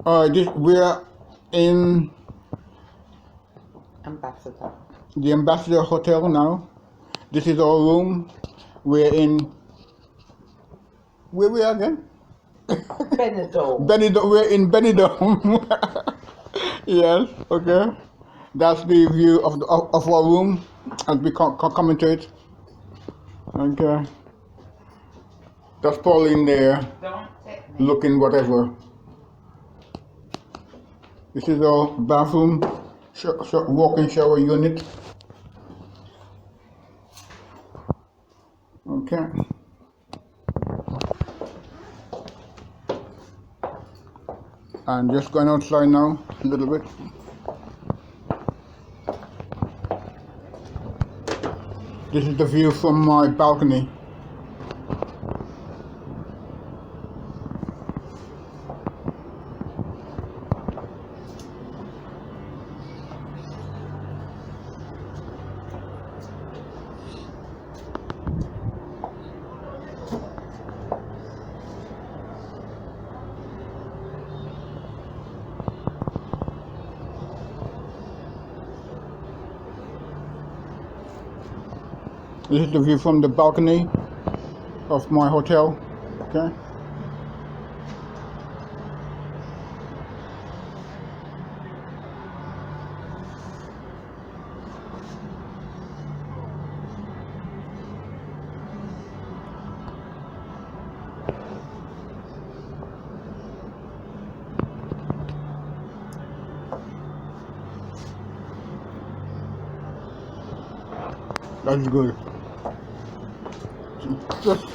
We're in Ambassador. the Ambassador Hotel now. This is our room. We're in. Where we are again? Benidorm. Benidorm. We're in Benidorm. Yes. Okay. That's the view of our room as we come into it. Okay. That's Pauline there, Don't take me. looking whatever. This is our bathroom, walk-in shower unit. Okay. I'm just going outside now, a little bit. This is the view from my balcony. This is the view from the balcony of my hotel. Okay. That's good. Just